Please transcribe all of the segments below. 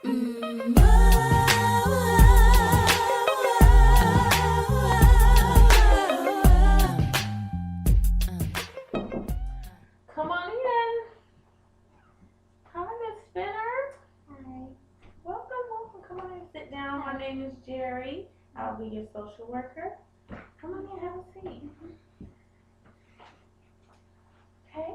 Come on in. Hi, Miss Spinner. Hi. Welcome. Come on in, sit down. My name is Jerry. I'll be your social worker. Come on in, have a seat. Okay.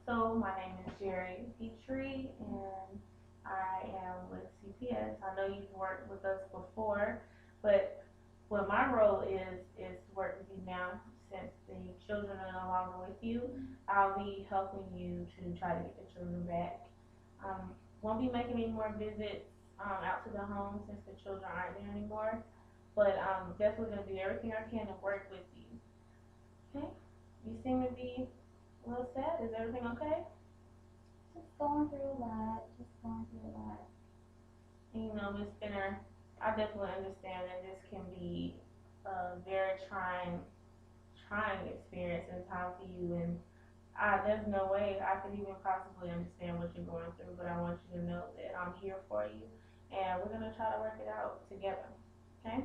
So my name is Jerry Petrie, and I am with CPS. I know you've worked with us before, but what my role is to work with you now since the children are no longer with you. I'll be helping you to try to get the children back. Won't be making any more visits out to the home since the children aren't there anymore, but definitely gonna do everything I can to work with you. Okay? You seem to be a little sad. Is everything okay? Just going through a lot. Just going through a lot. You know, Miss Spinner, I definitely understand that this can be a very trying experience and time for you. And there's no way I could even possibly understand what you're going through. But I want you to know that I'm here for you, and we're gonna try to work it out together. Okay?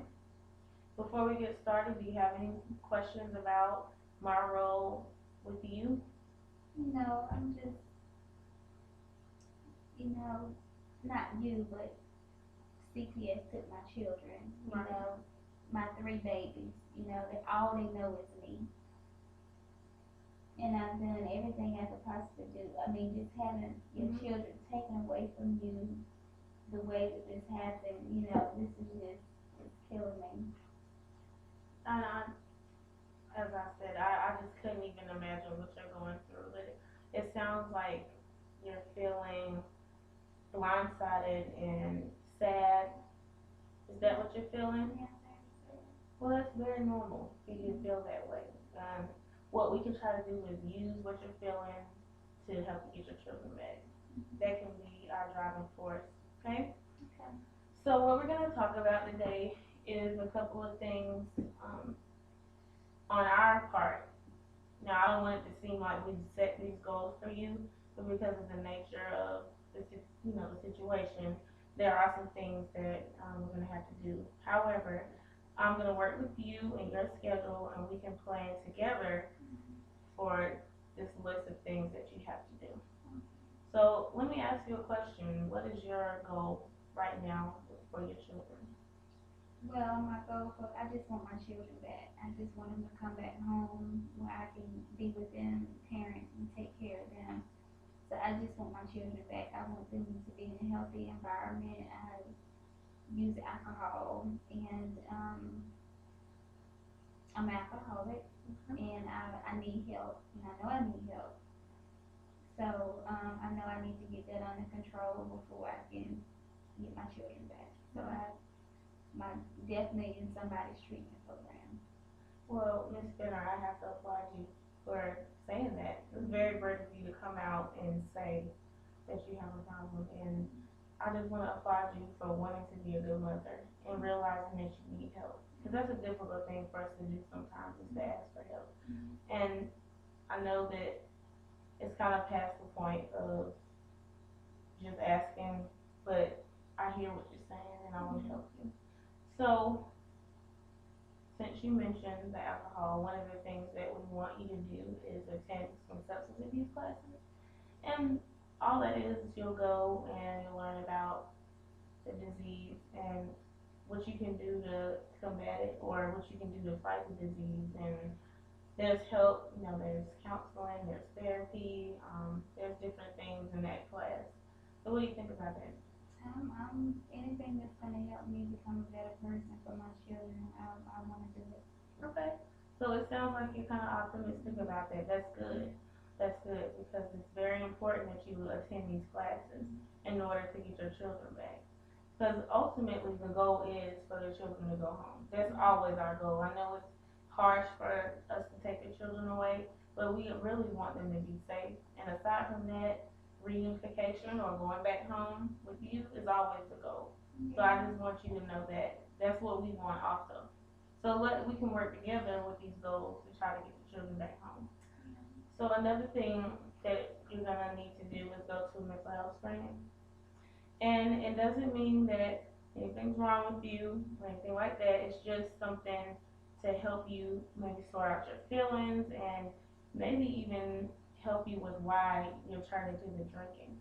Before we get started, do you have any questions about my role with you? No, I'm just, not you, but CPS took my children. Right. My three babies. That all they know is me. And I've done everything I could possibly do. I mean, just having your Mhm. children taken away from you the way that this happened, this is just, it's killing me. And as I said, I just couldn't even imagine what you're going through. It sounds like you're feeling blindsided and sad. Is that what you're feeling? Yeah, Well, that's very normal for you to feel that way. Um, what we can try to do is use what you're feeling to help you get your children back. That can be our driving force. Okay? okay. So what we're going to talk about today is a couple of things on our part. Now, I don't want it to seem like we set these goals for you, but because of the nature of the situation, there are some things that we're going to have to do. However, I'm going to work with you and your schedule, and we can plan together for this list of things that you have to do. So let me ask you a question. What is your goal right now for your children? Well, my goal for I just want my children back. I just want them to come back home where I can be with them, parent, and take care of them. So I just want my children back. I want them to be in a healthy environment. I use alcohol, and I'm an alcoholic, and I need help, and I know I need help. So I know I need to get that under control before I can get my children back. So my definitely in somebody's treatment program. Well, Miss Spinner, I have to applaud you for saying that. It's very brave of you to come out and say that you have a problem. And I just want to applaud you for wanting to be a good mother and realizing that you need help. Because that's a difficult thing for us to do sometimes is to ask for help. And I know that it's kind of past the point of just asking, but I hear what you're saying and I want to help you. So, since you mentioned the alcohol, one of the things that we want you to do is attend some substance abuse classes. And all that is you'll go and you'll learn about the disease and what you can do to combat it or what you can do to fight the disease. And there's help, there's counseling, there's therapy, there's different things in that class. So what do you think about that? I'm anything that's gonna help me become a better person for my children. I want to do it. Okay. So it sounds like you're kind of optimistic about that. That's good. That's good because it's very important that you attend these classes in order to get your children back. Because ultimately the goal is for the children to go home. That's always our goal. I know it's harsh for us to take the children away, but we really want them to be safe. And aside from that, reunification or going back home with you is always the goal. So I just want you to know that that's what we want also. So we can work together with these goals to try to get the children back home. So another thing that you're gonna need to do is go to a mental health screening. And it doesn't mean that anything's wrong with you or anything like that. It's just something to help you maybe sort out your feelings and maybe even help you with why you're turning to the drinking.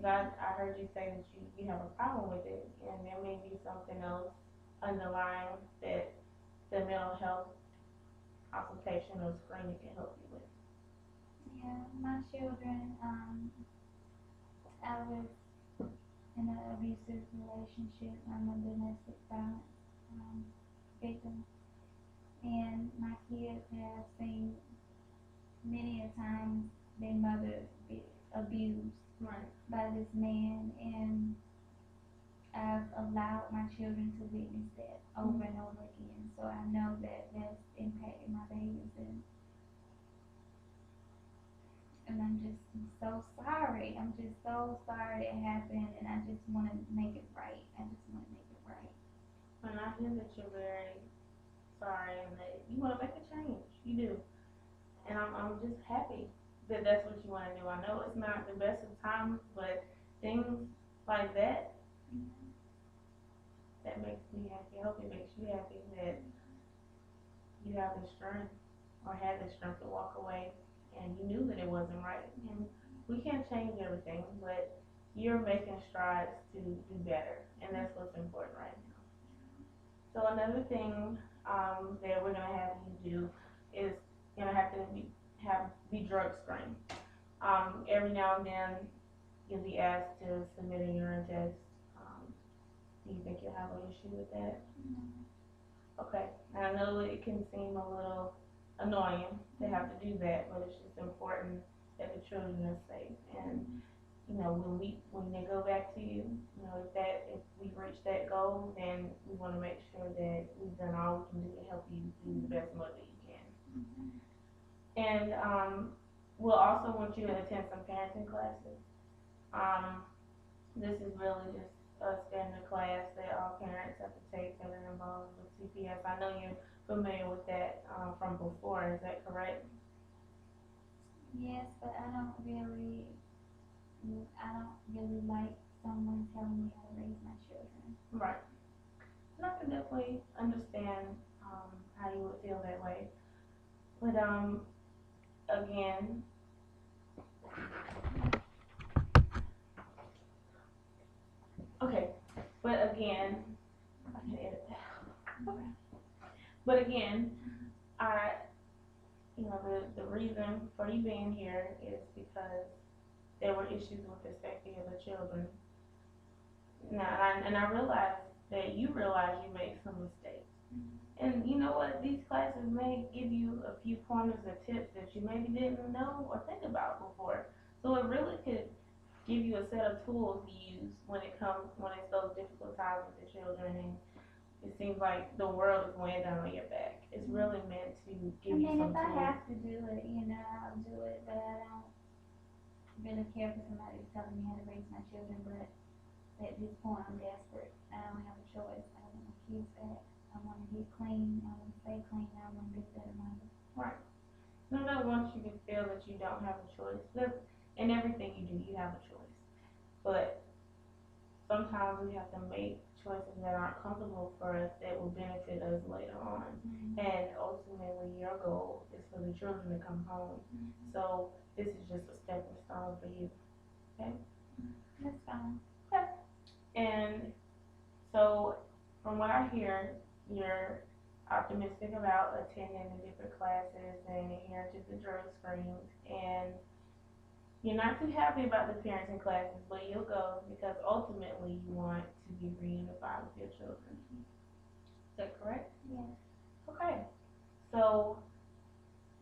God, I heard you say that you have a problem with it, and there may be something else underlying that the mental health consultation or screening can help you with. Yeah, my children, I was in an abusive relationship. I'm a domestic violence victim, and my kids have seen many a times their mother be abused Right. by this man, and I've allowed my children to witness that over and over again. So I know that that's impacted my babies, and I'm just so sorry. I'm just so sorry it happened, and I just want to make it right. I just want to make it right. And I hear that you're very sorry and that you want to make a change. You do. And I'm just happy that that's what you want to do. I know it's not the best of times, but things like that, that makes me happy. I hope it makes you happy that you have the strength or had the strength to walk away and you knew that it wasn't right. And we can't change everything, but you're making strides to do better, and that's what's important right now. So another thing that we're gonna have you do is gonna have to be drug screened. Every now and then you'll be asked to submit a urine test. Do you think you'll have an issue with that? Okay, and I know it can seem a little annoying to have to do that, but it's just important that the children are safe. And you know, when they go back to you, you know, if we reach that goal, then we want to make sure that we've done all we can do to help you be the best mother you can. And we'll also want you to attend some parenting classes. This is really just a standard class that all parents have to take that are involved with CPS. I know you're familiar with that from before. Is that correct? Yes, but I don't really like someone telling me how to raise my children. Right. And I can definitely understand how you would feel that way. But again, okay. But again, I can edit that. Okay. But again, I, you know, the reason for you being here is because there were issues with the safety of the children. Now, and I realize that you realize you made some mistakes. And you know what? These classes may give you a few pointers or tips that you maybe didn't know or think about before. So it really could give you a set of tools to use when it's those difficult times with the children and it seems like the world is weighing down on your back. It's really meant to give you some If I tools. have to do it, I'll do it, but I don't really care for somebody telling me how to raise my children, but at this point I'm desperate. I don't have a choice. I want my kids back. I want to get clean. I want to stay clean. I want to be a better mother. Right. Nobody wants you to feel that you don't have a choice. Because in everything you do, you have a choice. But sometimes we have to make choices that aren't comfortable for us that will benefit us later on. And ultimately, your goal is for the children to come home. So this is just a stepping stone for you. Okay? That's fine. Okay. And so, from what I hear, you're optimistic about attending the different classes and adhering to the drug screens, and you're not too happy about the parenting classes, but you'll go because ultimately you want to be reunified with your children. Is that correct? Yes. Okay. So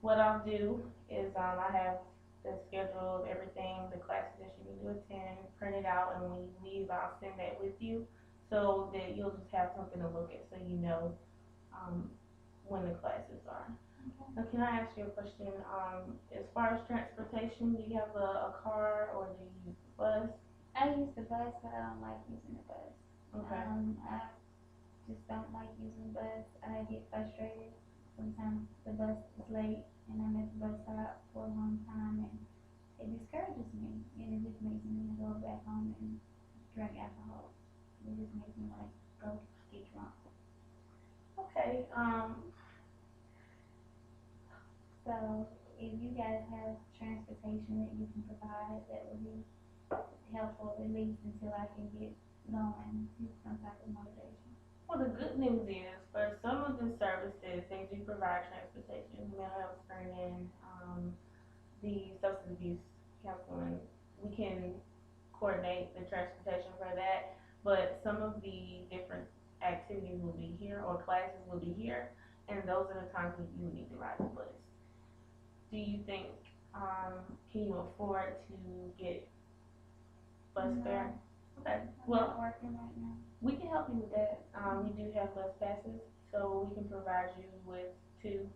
what I'll do is I have the schedule of everything, the classes that you need to attend, print it out, and when you leave, I'll send that with you so that you'll just have something to look at so you know when the classes are. Now, can I ask you a question? As far as transportation, do you have a car or do you use the bus? I use the bus, but I don't like using the bus. Okay. I just don't like using the bus. I get frustrated. Sometimes the bus is late and I'm at the bus stop for a long time and it discourages me and it just makes me want to go back home and drink alcohol. It just makes me like go get drunk. Okay. So if you guys have transportation that you can provide, that would be helpful at least until I can get going with some type of motivation. Well, the good news is for some of the services, they do provide transportation, mental health screening, the substance abuse counseling. We can coordinate the transportation for that, but some of the different activities will be here or classes will be here, and those are the times when you need to ride the bus. Do you think, can you afford to get bus fare? No, Okay, I'm well, not working right now. we can help you with that. We do have bus passes, so we can provide you with two,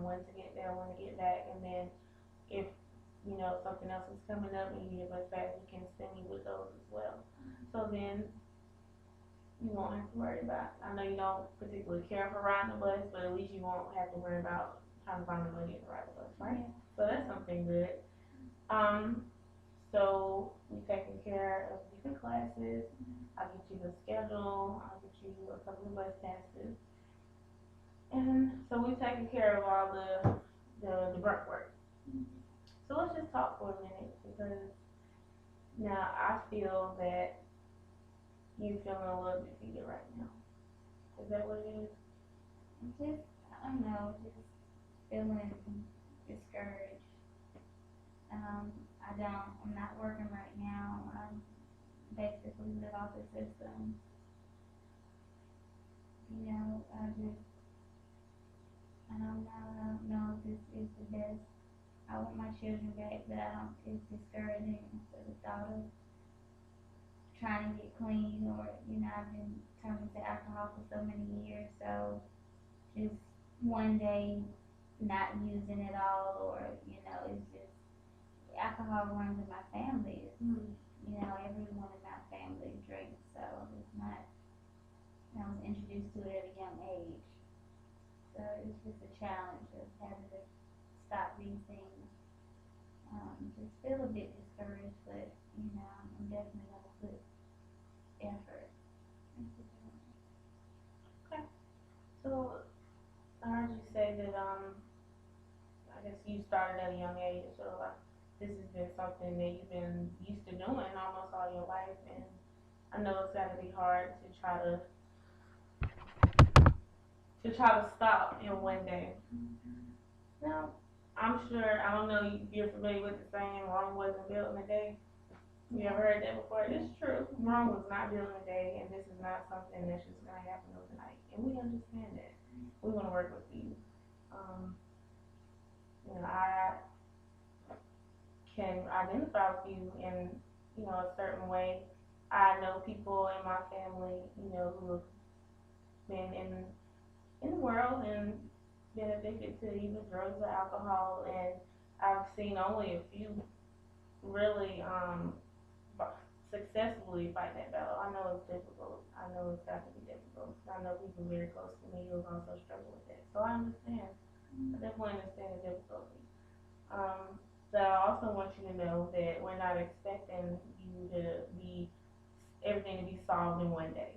one to get there, one to get back, and then if something else is coming up and you need a bus pass, we can send you with those as well. So then you won't have to worry about. I know you don't particularly care for riding the bus, but at least you won't have to worry about trying to find the money to ride the bus, right? Yeah. So that's something good. Um, so we taking care of different classes. I'll get you the schedule. I'll get you a couple of bus passes. And so we've taken care of all the grunt work. So let's just talk for a minute because now I feel that you're feeling a little defeated right now. Is that what it is? Just, I don't know, just feeling discouraged. I'm not working right now. I basically live off the system. I don't know if this is the best. I want my children back, but I don't, it's discouraging. So the thought of trying to get clean or, I've been turning to alcohol for so many years, so just one day not using it all or, it's just, alcohol runs in my family. It's, everyone in my family drinks, so it's not, I was introduced to it at a young age. So it's just a challenge of having to stop these things. Just feel a bit discouraged, but, I'm definitely going to put effort into doing it. Okay. So I heard you say that I guess you started at a young age, so this has been something that you've been used to doing almost all your life, and I know it's got to be hard to try to stop in one day. Now, I'm sure I don't know if you're familiar with the saying Rome wasn't built in a day. You ever heard that before? It's true. Rome was not built in a day, and this is not something that's just gonna happen overnight. And we understand that. We want to work with you. Um, I can identify with you in a certain way. I know people in my family, who have been in the world and been addicted to either drugs or alcohol, and I've seen only a few really successfully fight that battle. I know it's difficult. I know it's got to be difficult. I know people very close to me who also struggle with that. So I understand. I definitely understand the difficulty. But I also want you to know that we're not expecting you to be everything to be solved in one day.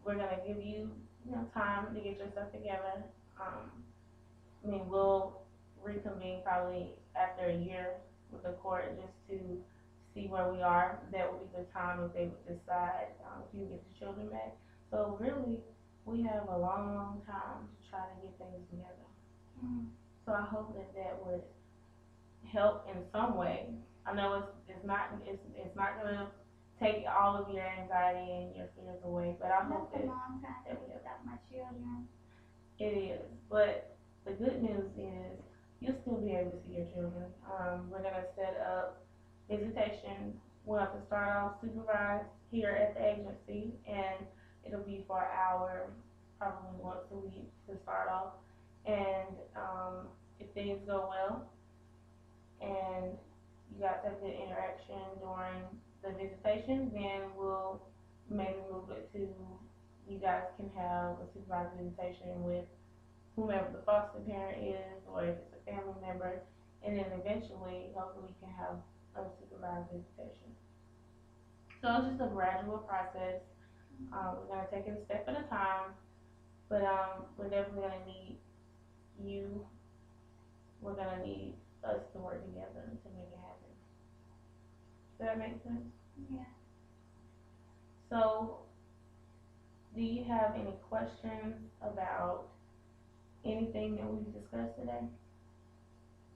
We're gonna give you, time to get yourself together. We'll reconvene probably after a year with the court just to see where we are. That would be the time if they would decide if you get the children back. So really, we have a long, long time to try to get things together. So I hope that would help in some way. I know it's not gonna take all of your anxiety and your fears away, but I hope That's that a long time to without my children. it is. But the good news is you'll still be able to see your children. We're gonna set up visitation. We'll have to start off supervised here at the agency, and it'll be for an hour, probably once a week to start off. And if things go well, and you guys have good interaction during the visitation, then we'll maybe move it to you guys can have a supervised visitation with whomever the foster parent is, or if it's a family member, and then eventually, hopefully, we can have a supervised visitation. So So it's just a gradual process. We're gonna take it a step at a time, but we're definitely gonna need you. We're gonna need us to work together to make it happen. Does that make sense? Yeah. So, do you have any questions about anything that we've discussed today?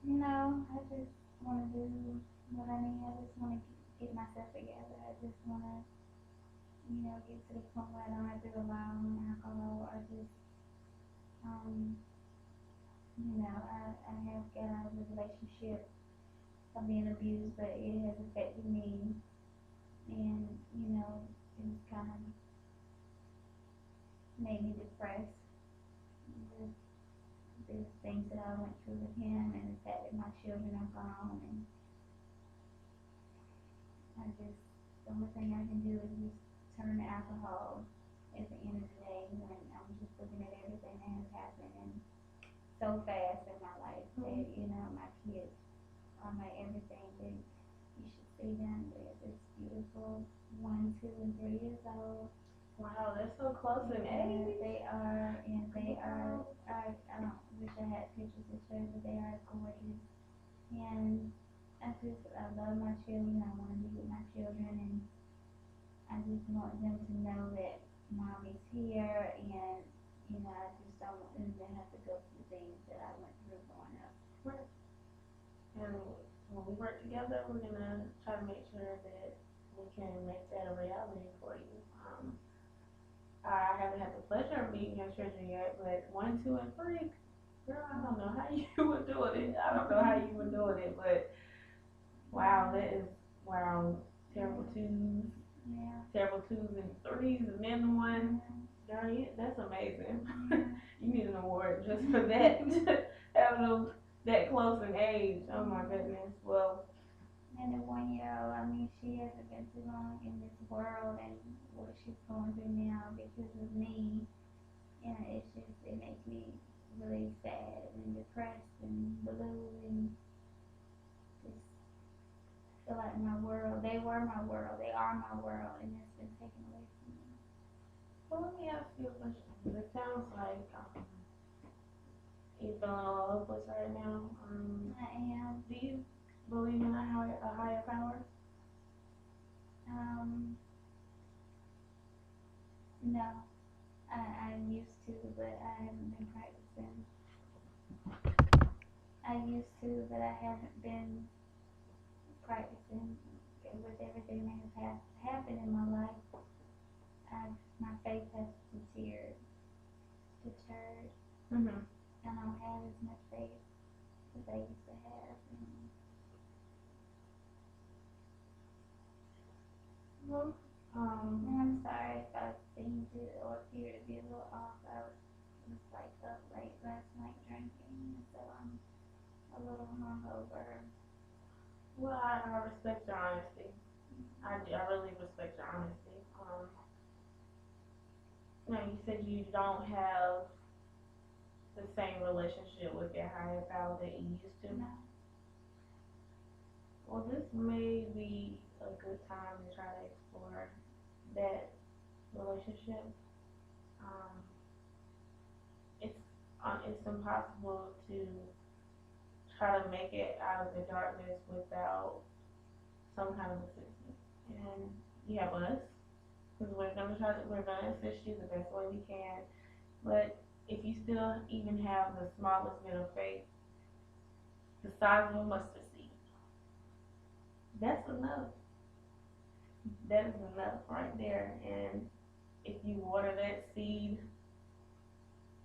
No, I just want to do what I need. I just want to get myself together. I just want to, get to the point where I don't have to rely on alcohol. I just, um, I have got out of a relationship of being abused, but it has affected me, and it's kind of made me depressed with the things that I went through with him, and the fact that my children are gone, and the only thing I can do is just turn to alcohol at the end of the day when I'm just looking at everything that has happened and so fast in my life that, my kids are my everything. That you should see them. They're just beautiful, 1, 2, and 3 years old. Wow, they're so close in age. They are, and they are, I don't wish I had pictures to show, but they are gorgeous. And I love my children. I want to be with my children, and I just want them to know that mommy's here, and I just don't want them to have to go through things that I went through growing up. Right. And when we work together, we're gonna try to make sure that we can make that a reality for you. I haven't had the pleasure of meeting your children yet, but 1, 2, and 3, girl, I don't know how you were doing it. I don't know how you were doing it, but wow, that is wow. Terrible twos, Yeah. terrible 2s and 3s, and then one. Girl, that's amazing. You need an award just for that. Having them that close in age. Oh my goodness. Well. And the 1 year old, I mean, she hasn't been too long in this world, and what she's going through now because of me, it makes me really sad and depressed and blue and just feel like my world. They were my world. They are my world, and it's been taken away from me. Well, let me ask you a question. It sounds like you're feeling all over the place right now. I am. Do you believe in a higher power? No. I used to, but I haven't been practicing. I used to, but I haven't been practicing with everything that has happened in my life. My faith has deterred. Mm-hmm. I don't have as much faith as I used to have. Well, And I'm sorry if I seem to or appear to be a little off. I was like up late last night drinking, so I'm a little hungover. well, I respect your honesty. I really respect your honesty. You said you don't have the same relationship with your higher power that you used to. No. Well, this may be a good time to try to explore that relationship. Um, it's impossible to try to make it out of the darkness without some kind of assistance. And you have us, because we're gonna assist you the best way we can. But if you still even have the smallest bit of faith, the size of a mustard seed, that's enough. That is enough right there. And if you water that seed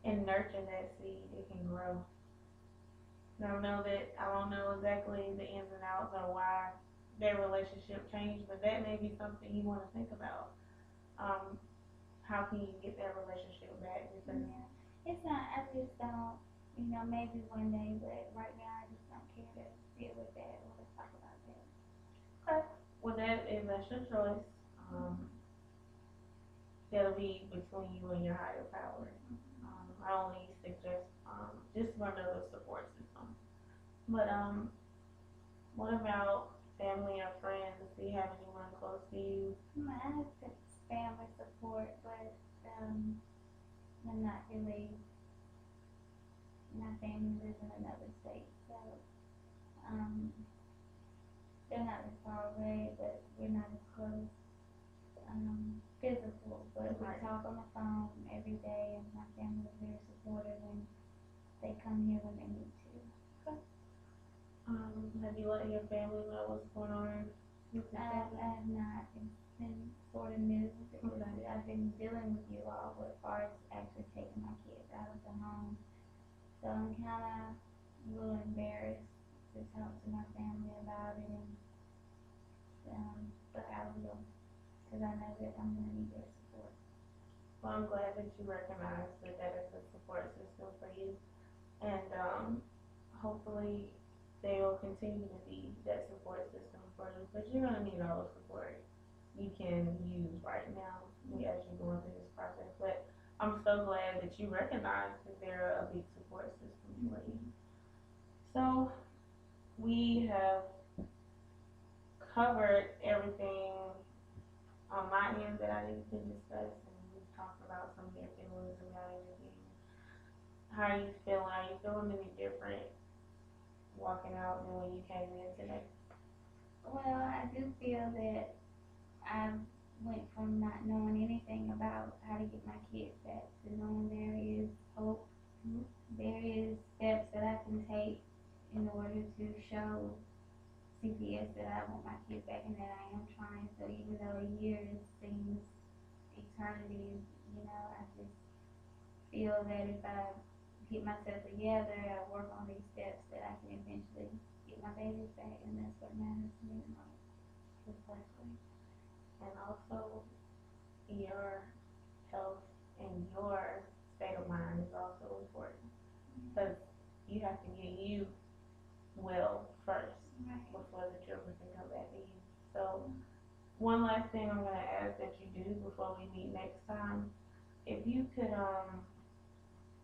and nurture that seed, it can grow. Now I don't know exactly the ins and outs or why their relationship changed, but that may be something you want to think about. Um, how can you get that relationship back? Because it's not. I just don't. Maybe one day, but right now I just don't care to deal with that or to talk about that. okay, well that's your choice. Um, that'll be between you and your higher power. I only suggest just for another support system. But what about family or friends? Do you have anyone close to you? I have family support, but I'm not really. My family lives in another state, so um, they're not as far away, but we're not as close. Physical, but we Right. talk on the phone every day, and my family is very supportive, and they come here when they need to. Have you let your family know what's going on with your I family? have not. It's been sort of new because Okay. I've been dealing with you all as far as actually taking my kids out of the home. So I'm kind of a little embarrassed to talk to my family about it, and but I will, because I know that I'm going to need their support. Well, I'm glad that you recognize that is a support system for you, and hopefully they will continue to be that support system for you. But you're gonna need all the support you can use right now as you're going through this process. But I'm so glad that you recognize that they're a big support system for you. So we have covered everything on my end that I need to discuss, and we've talked about some of your feelings about everything. How are you feeling? Are you feeling any different walking out than when you came in today? Well, I do feel that I went from not knowing anything about how to get my kids back to knowing there is hope. Mhm. There is steps that I can take in order to show CPS that I want my kids back and that I am trying. So even though a year seems eternity, I just feel that if I get myself together, I work on these steps, that I can eventually get my babies back, and that's what matters to me the most. Exactly. And also, your health and your state of mind is also important because you have to get you well first Right. before the children can come back to you. So, one last thing I'm going to ask that you do before we meet next time, if you could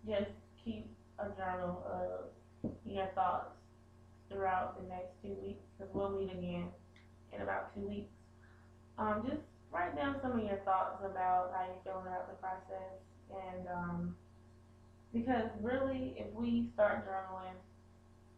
just keep a journal of your thoughts throughout the next 2 weeks, because we'll meet again in about 2 weeks. Just write down some of your thoughts about how you're feeling about the process, and because really, if we start journaling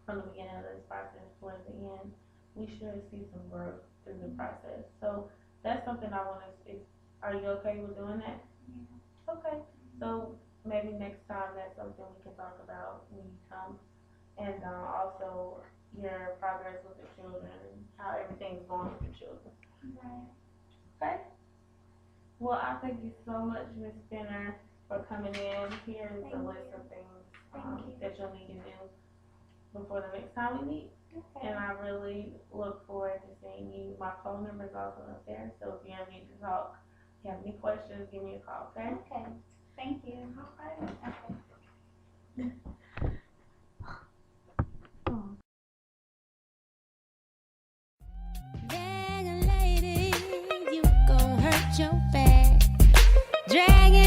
from the beginning of this process towards the end, we should see some growth through the process. So that's something I want to. Are you okay with doing that? Yeah. Okay. So maybe next time that's something we can talk about when you come, and also your progress with the children and how everything's going with the children. Right. Okay. Well, I thank you so much, Ms. Spinner, for coming in. Here is a list of things that you'll need to do before the next time we meet. Okay. And I really look forward to seeing you. My phone number is also up there, so if you ever need to talk, if you have any questions, give me a call, okay? Okay. Thank you. All right. Okay. Dang lady, you gon' hurt your back. Dragging